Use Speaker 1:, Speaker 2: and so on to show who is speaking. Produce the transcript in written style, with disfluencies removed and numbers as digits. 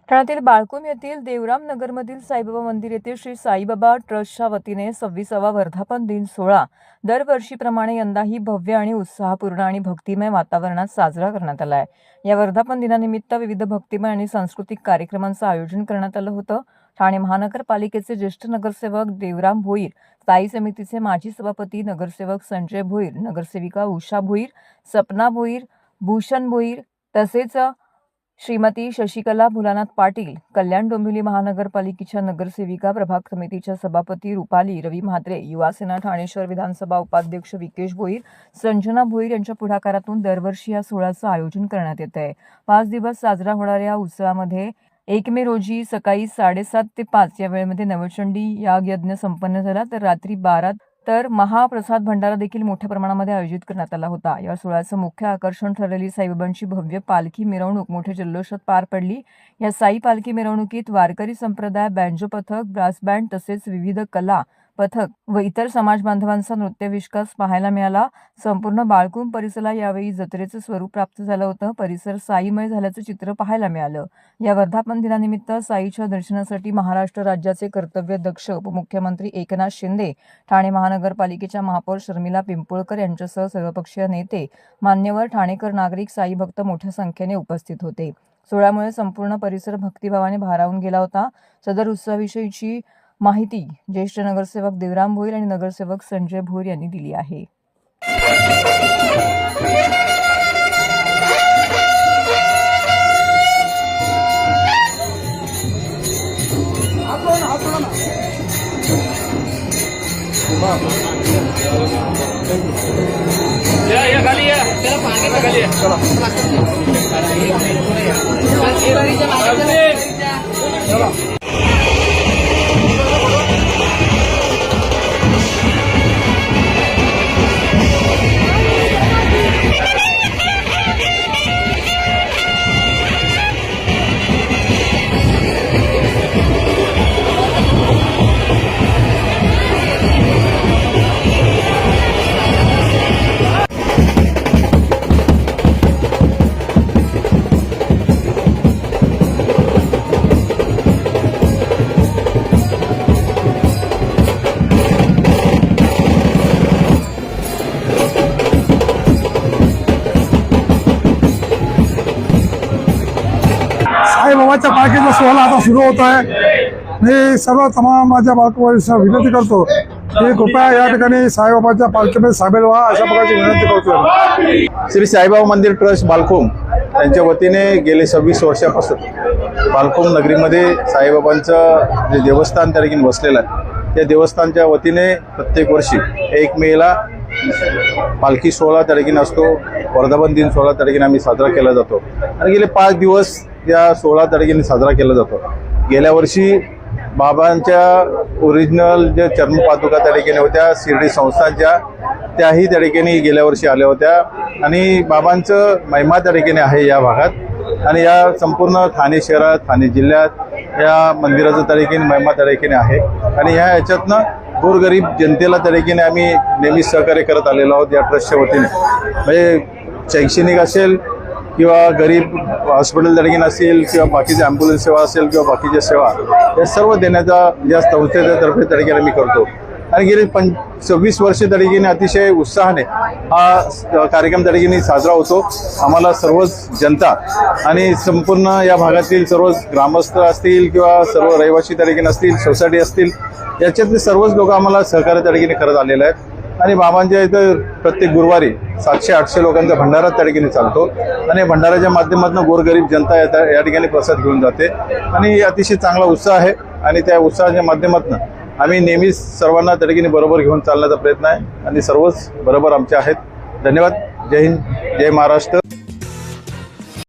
Speaker 1: ठाण्यातील बाळकुम येथील देवराम नगरमधील साईबाबा मंदिर येथे श्री साईबाबा ट्रस्टच्या वतीने 26वा वर्धापन दिन सोहळा दरवर्षीप्रमाणे यंदाही भव्य आणि उत्साहपूर्ण आणि भक्तिमय वातावरणात साजरा करण्यात आला आहे। या वर्धापन दिनानिमित्त विविध भक्तिमय आणि सांस्कृतिक कार्यक्रमांचं आयोजन करण्यात आलं होतं। ठाणे महानगरपालिकेचे ज्येष्ठ नगरसेवक देवराम भोईर, स्थायी समितीचे माजी सभापती नगरसेवक संजय भोईर, नगरसेविका उषा भोईर, सपना भोईर, भूषण भोईर तसेच श्रीमती शशिकला भुलानाथ पाटील, कल्याण डोंबिवली महानगरपालिकेच्या नगरसेविका, प्रभाग समितीच्या सभापती रुपाली रवी म्हात्रे, युवासेना ठाणे शहर विधानसभा उपाध्यक्ष विकेश भोईर, संजना भोईर यांच्या पुढाकारातून दरवर्षी या सोहळ्याचं आयोजन करण्यात येत आहे। 5 दिवस साजरा होणाऱ्या या उत्सवामध्ये 1 मे रोजी सकाळी 7:30 ते 5 या वेळेमध्ये नवचंडी याग यज्ञ संपन्न झाला, तर रात्री 12 तर महाप्रसाद भंडारा देखील मोठ्या प्रमाणामध्ये आयोजित करण्यात आला होता। या सोहळ्याचं मुख्य आकर्षण ठरलेली साईबाबांची भव्य पालखी मिरवणूक मोठ्या जल्लोषात पार पडली। या साई पालखी मिरवणुकीत वारकरी संप्रदाय, बँजो पथक, ब्रास बँड तसेच विविध कला पथक व इतर समाज बांधवांचा नृत्यविष्कास पाहायला मिळाला। संपूर्ण बाळकुम परिसराला यावेळी जत्रेचं स्वरूप प्राप्त झालं होतं। परिसर साईमय झाल्याचं चित्र पाहायला मिळालं। या वर्धापन दिनानिमित्त साईच्या दर्शनासाठी महाराष्ट्र राज्याचे कर्तव्यदक्ष उपमुख्यमंत्री एकनाथ शिंदे, ठाणे महानगरपालिकेच्या महापौर शर्मिला पिंपोळकर यांच्यासह सर्वपक्षीय नेते, मान्यवर, ठाणेकर, नागरिक, साई भक्त मोठ्या संख्येने उपस्थित होते। सोहळ्यामुळे संपूर्ण परिसर भक्तिभावाने भारावून गेला होता। सदर उत्सवाविषयीची माहिती ज्येष्ठ नगरसेवक देवराम भोईर आणि नगरसेवक संजय भोईर यांनी दिली आहे।
Speaker 2: साईबाबाच्या पालखीचा सोहळा आता सुरू होत आहे। मी सर्व तमाम माझ्या बाळकुमारींना विनंती करतो की कृपया या ठिकाणी साईबाबाच्या पालखीमध्ये सामील व्हा, अशा प्रकारची विनंती करतो।
Speaker 3: श्री साईबाबा मंदिर ट्रस्ट बाळकुम यांच्या वतीने गेले 26 वर्षापासून बाळकुम नगरीमध्ये साईबाबांचं जे देवस्थान त्या ठिकाणी बसलेलं आहे, त्या देवस्थानच्या वतीने प्रत्येक वर्षी 1 मेला पालखी सोहळा त्या ठिकाणी असतो। वर्धापन दिन सोहळा त्या ठिकाणी आम्ही साजरा केला जातो आणि गेले 5 दिवस या सोहळा त्या ठिकाणी साजरा केला जातो। गेल्या वर्षी बाबांच्या ओरिजिनल जे चर्मपादुका त्या ठिकाणी होत्या शिर्डी संस्थांच्या, त्याही त्या ठिकाणी गेल्या वर्षी आल्या होत्या आणि बाबांचं महिमा त्या ठिकाणी आहे या भागात आणि या संपूर्ण ठाणे शहरात, ठाणे जिल्ह्यात या मंदिराचं त्या ठिकाणी महिमा त्या ठिकाणी आहे आणि ह्या याच्यातनं गोरगरीब जनतेला त्या ठिकाणी आम्ही नेहमी सहकार्य करत आलेलो आहोत या ट्रस्टच्या वतीने। म्हणजे शैक्षणिक असेल किंवा गरीब हॉस्पिटल त्या ठिकाणी असेल किंवा बाकीची ॲम्ब्युलन्स सेवा असेल किंवा बाकीच्या सेवा, या सर्व देण्याचा या संस्थेच्या तर्फे त्या ठिकाणी आम्ही करतो आणि गेली 26 वर्ष त्या ठिकाणी अतिशय उत्साहाने हा कार्यक्रम त्या ठिकाणी साजरा होतो। आम्हाला सर्वच जनता आणि संपूर्ण या भागातील सर्व ग्रामस्थ असतील किंवा सर्व रहिवासी त्या ठिकाणी असतील, सोसायटी असतील, याच्यातले सर्वच लोक आम्हाला सहकार्य त्या ठिकाणी करत आलेले आहेत आणि बाबांच्या इथं प्रत्येक गुरुवारी 700-800 लोकांचा भंडारा त्या ठिकाणी चालतो आणि भंडाराच्या माध्यमातून गोरगरीब जनता या ठिकाणी प्रसाद घेऊन जाते आणि अतिशय चांगला उत्साह आहे आणि त्या उत्साहाच्या माध्यमातून आम्ही नेहमीच सर्वांना त्या ठिकाणी बरोबर घेऊन चालण्याचा प्रयत्न आहे आणि सर्वच बरोबर आमचे आहेत। धन्यवाद। जय हिंद, जय महाराष्ट्र।